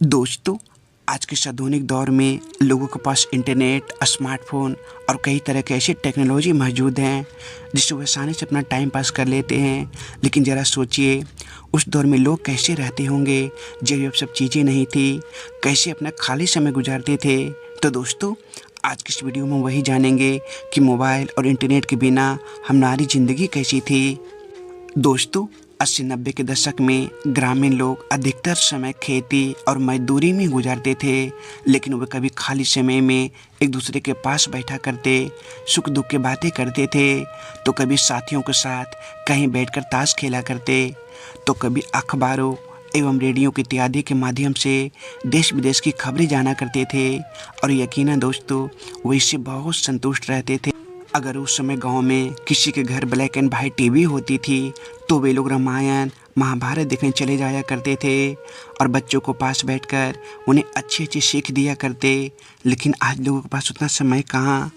दोस्तों, आज के इस आधुनिक दौर में लोगों के पास इंटरनेट, स्मार्टफ़ोन और कई तरह की ऐसी टेक्नोलॉजी मौजूद हैं जिससे वो आसानी से अपना टाइम पास कर लेते हैं। लेकिन ज़रा सोचिए, उस दौर में लोग कैसे रहते होंगे जब ये सब चीज़ें नहीं थी, कैसे अपना खाली समय गुजारते थे। तो दोस्तों, आज की इस वीडियो में वही जानेंगे कि मोबाइल और इंटरनेट के बिना हमारी ज़िंदगी कैसी थी। दोस्तों, 80-90 के दशक में ग्रामीण लोग अधिकतर समय खेती और मजदूरी में गुजारते थे, लेकिन वे कभी खाली समय में एक दूसरे के पास बैठा करते, सुख दुख की बातें करते थे। तो कभी साथियों के साथ कहीं बैठकर ताश खेला करते, तो कभी अखबारों एवं रेडियो की इत्यादि के माध्यम से देश विदेश की खबरें जाना करते थे। और यकीनन दोस्तों, वो इससे बहुत संतुष्ट रहते थे। अगर उस समय गांव में किसी के घर ब्लैक एंड वाइट टीवी होती थी तो वे लोग रामायण महाभारत देखने चले जाया करते थे और बच्चों को पास बैठकर उन्हें अच्छी अच्छी सीख दिया करते। लेकिन आज लोगों के पास उतना समय कहाँ।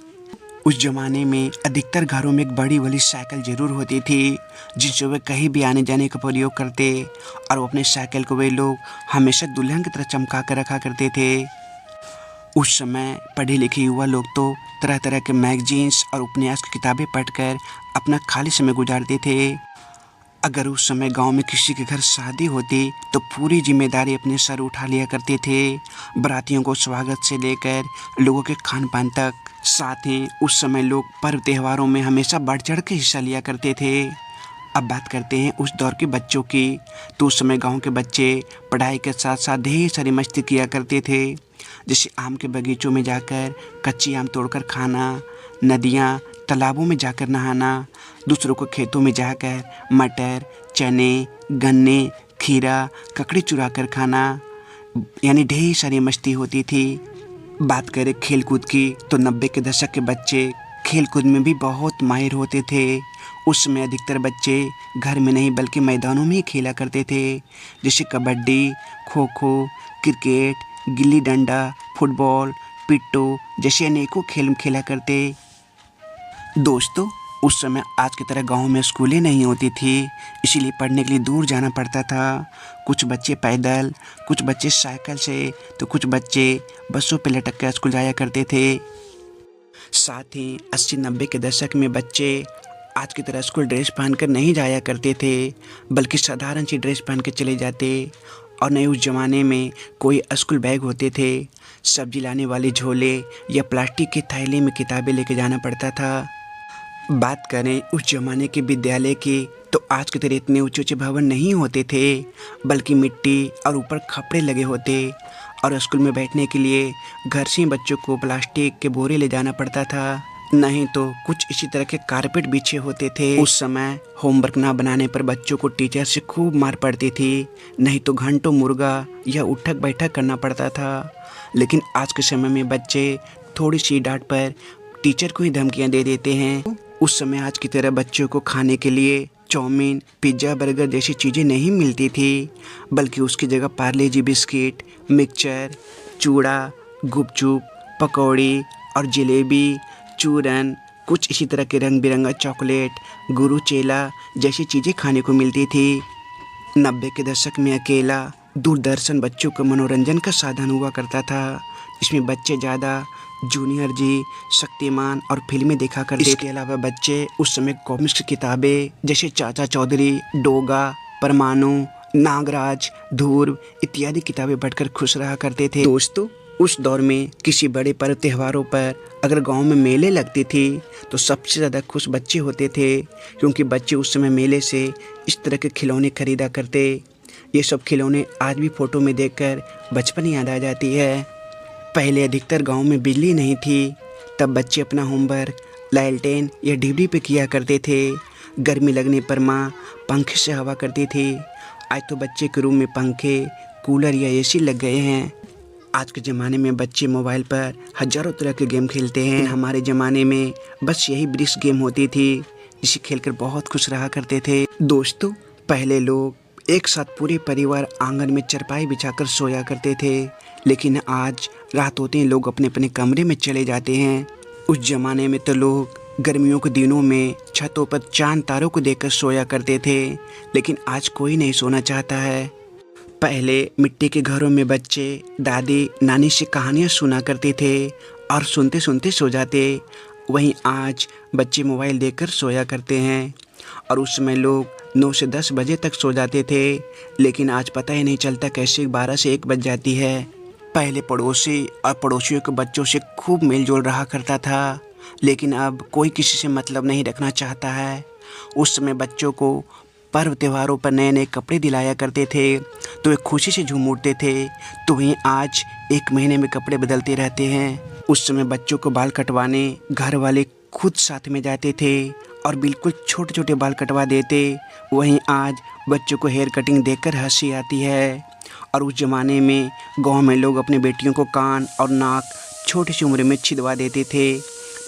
उस ज़माने में अधिकतर घरों में एक बड़ी वाली साइकिल ज़रूर होती थी जिससे वे कहीं भी आने जाने का प्रयोग करते, और वो अपने साइकिल को वे लोग हमेशा दुल्हन की तरह चमका कर रखा करते थे। उस समय पढ़े लिखे युवा लोग तो तरह तरह के मैगजीन्स और उपन्यास की किताबें पढ़कर अपना खाली समय गुजारते थे। अगर उस समय गांव में किसी के घर शादी होती तो पूरी जिम्मेदारी अपने सर उठा लिया करते थे, बारातियों को स्वागत से लेकर लोगों के खान पान तक। साथ ही उस समय लोग पर्व त्योहारों में हमेशा बढ़ चढ़ के हिस्सा लिया करते थे। अब बात करते हैं उस दौर के बच्चों की। तो उस समय गांव के बच्चे पढ़ाई के साथ साथ ढेर सारी मस्ती किया करते थे, जैसे आम के बगीचों में जाकर कच्ची आम तोड़कर खाना, नदियाँ तालाबों में जाकर नहाना, दूसरों को खेतों में जाकर मटर, चने, गन्ने, खीरा, ककड़ी चुरा कर खाना, यानी ढेर सारी मस्ती होती थी। बात करें खेल कूद की तो 90 के दशक के बच्चे खेल कूद में भी बहुत माहिर होते थे। उस समय अधिकतर बच्चे घर में नहीं बल्कि मैदानों में ही खेला करते थे, जैसे कबड्डी, खो खो, क्रिकेट, गिल्ली डंडा, फुटबॉल, पिट्टू जैसे अनेकों खेल खेला करते। दोस्तों, उस समय आज की तरह गांव में स्कूलें नहीं होती थी, इसीलिए पढ़ने के लिए दूर जाना पड़ता था। कुछ बच्चे पैदल, कुछ बच्चे साइकिल से, तो कुछ बच्चे बसों पर लटक कर स्कूल जाया करते थे। साथ ही 80-90 के दशक में बच्चे आज की तरह स्कूल ड्रेस पहनकर नहीं जाया करते थे, बल्कि साधारण सी ड्रेस पहन के चले जाते। और नहीं उस ज़माने में कोई स्कूल बैग होते थे, सब्जी लाने वाले झोले या प्लास्टिक के थैले में किताबें लेके जाना पड़ता था। बात करें उस ज़माने के विद्यालय की तो आज की तरह इतने ऊंचे ऊंचे भवन नहीं होते थे, बल्कि मिट्टी और ऊपर खपड़े लगे होते। और स्कूल में बैठने के लिए घर से ही बच्चों को प्लास्टिक के बोरे ले जाना पड़ता था, नहीं तो कुछ इसी तरह के कारपेट बिछे होते थे। उस समय होमवर्क ना बनाने पर बच्चों को टीचर से खूब मार पड़ती थी, नहीं तो घंटों मुर्गा या उठक बैठक करना पड़ता था। लेकिन आज के समय में बच्चे थोड़ी सी डांट पर टीचर को ही धमकियां दे देते हैं। उस समय आज की तरह बच्चों को खाने के लिए चाउमीन, पिज़्ज़ा, बर्गर जैसी चीज़ें नहीं मिलती थी, बल्कि उसकी जगह पार्ले जी बिस्किट, मिक्सचर, चूड़ा, गुपचुप, पकौड़ी और जलेबी, चूरन, कुछ इसी तरह के रंग बिरंगा चॉकलेट, गुरु चेला जैसी चीज़ें खाने को मिलती थी। 90 के दशक में अकेला दूरदर्शन बच्चों का मनोरंजन का साधन हुआ करता था, इसमें बच्चे ज़्यादा जूनियर जी, शक्तिमान और फिल्में देखा करते। इसके अलावा बच्चे उस समय कॉमिक्स की किताबें जैसे चाचा चौधरी, डोगा, परमाणु, नागराज, ध्रुव इत्यादि किताबें पढ़कर खुश रहा करते थे। दोस्तों, उस दौर में किसी बड़े पर्व त्योहारों पर अगर गांव में मेले लगती थी तो सबसे ज़्यादा खुश बच्चे होते थे, क्योंकि बच्चे उस समय मेले से इस तरह के खिलौने खरीदा करते। ये सब खिलौने आज भी फ़ोटो में देखकर बचपन याद आ जाती है। पहले अधिकतर गांव में बिजली नहीं थी, तब बच्चे अपना होमवर्क लालटेन या डिबरी पे किया करते थे। गर्मी लगने पर माँ पंखे से हवा करती थी। आज तो बच्चे के रूम में पंखे, कूलर या एसी लग गए हैं। आज के ज़माने में बच्चे मोबाइल पर हज़ारों तरह के गेम खेलते हैं। हमारे ज़माने में बस यही ब्रिज गेम होती थी, जिसे खेलकर बहुत खुश रहा करते थे। दोस्तों, पहले लोग एक साथ पूरे परिवार आंगन में चारपाई बिछाकर सोया करते थे, लेकिन आज रात होते ही लोग अपने अपने कमरे में चले जाते हैं। उस ज़माने में तो लोग गर्मियों के दिनों में छतों पर चांद तारों को देखकर सोया करते थे, लेकिन आज कोई नहीं सोना चाहता है। पहले मिट्टी के घरों में बच्चे दादी नानी से कहानियाँ सुना करते थे और सुनते सुनते सो जाते। वहीं आज बच्चे मोबाइल देखकर सोया करते हैं और उस समय लोग 9 से 10 बजे तक सो जाते थे, लेकिन आज पता ही नहीं चलता कैसे 12 से 1 बज जाती है। पहले पड़ोसी और पड़ोसियों के बच्चों से खूब मेल जोल रहा करता था, लेकिन अब कोई किसी से मतलब नहीं रखना चाहता है। उस समय बच्चों को पर्व त्योहारों पर नए नए कपड़े दिलाया करते थे तो वे खुशी से झूम उठते थे, तो वहीं आज 1 महीने में कपड़े बदलते रहते हैं। उस समय बच्चों को बाल कटवाने घर वाले खुद साथ में जाते थे और बिल्कुल छोटे छोटे बाल कटवा देते। वहीं आज बच्चों को हेयर कटिंग देखकर हंसी आती है। और उस ज़माने में गांव में लोग अपने बेटियों को कान और नाक छोटी सी उम्र में छिदवा देते थे,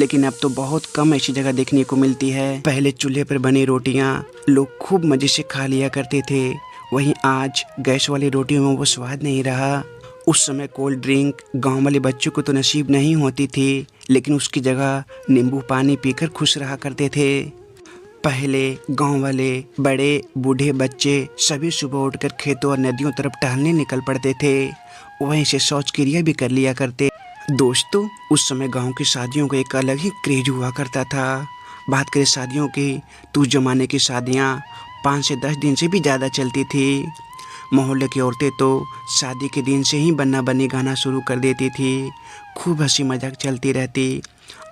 लेकिन अब तो बहुत कम ऐसी जगह देखने को मिलती है। पहले चूल्हे पर बनी रोटियां लोग खूब मज़े से खा लिया करते थे, वहीं आज गैस वाली रोटियों में वो स्वाद नहीं रहा। उस समय कोल्ड ड्रिंक गांव वाले बच्चों को तो नसीब नहीं होती थी, लेकिन उसकी जगह नींबू पानी पीकर खुश रहा करते थे। पहले गांव वाले बड़े बूढ़े बच्चे सभी सुबह उठकर खेतों और नदियों तरफ टहलने निकल पड़ते थे, वहीं से शौच क्रिया भी कर लिया करते। दोस्तों, उस समय गांव की शादियों का एक अलग ही क्रेज हुआ करता था। बात करें शादियों की तो उस जमाने की शादियां 5 से 10 दिन से भी ज़्यादा चलती थी। मोहल्ले की औरतें तो शादी के दिन से ही बन्ना बन्नी गाना शुरू कर देती थी, खूब हंसी मजाक चलती रहती।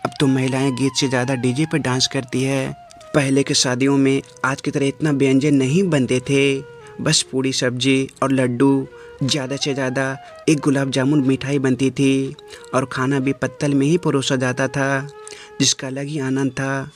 अब तो महिलाएं गीत से ज़्यादा डीजे पर डांस करती है। पहले के शादियों में आज की तरह इतना व्यंजन नहीं बनते थे, बस पूड़ी सब्जी और लड्डू, ज़्यादा से ज़्यादा एक गुलाब जामुन मिठाई बनती थी और खाना भी पत्तल में ही परोसा जाता था, जिसका अलग ही आनंद था।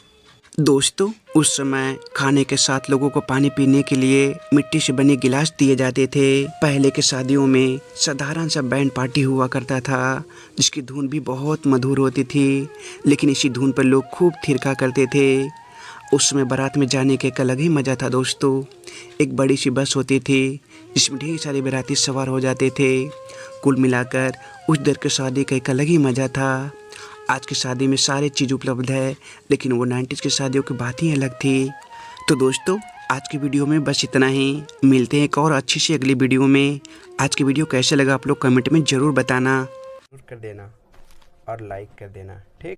दोस्तों, उस समय खाने के साथ लोगों को पानी पीने के लिए मिट्टी से बने गिलास दिए जाते थे। पहले के शादियों में साधारण सा बैंड पार्टी हुआ करता था, जिसकी धुन भी बहुत मधुर होती थी, लेकिन इसी धुन पर लोग खूब थिरका करते थे। उस समय बारात में जाने का एक अलग ही मज़ा था दोस्तों। एक बड़ी सी बस होती थी जिसमें ढेर सारे बाराती सवार हो जाते थे। कुल मिलाकर उस दर की शादी का एक अलग ही मज़ा था। आज की शादी में सारी चीज़ उपलब्ध है, लेकिन वो 90s की शादियों की बात ही अलग थी। तो दोस्तों, आज की वीडियो में बस इतना ही। मिलते हैं एक और अच्छी सी अगली वीडियो में। आज की वीडियो कैसे लगा आप लोग कमेंट में ज़रूर बताना, कर देना और लाइक कर देना, ठीक।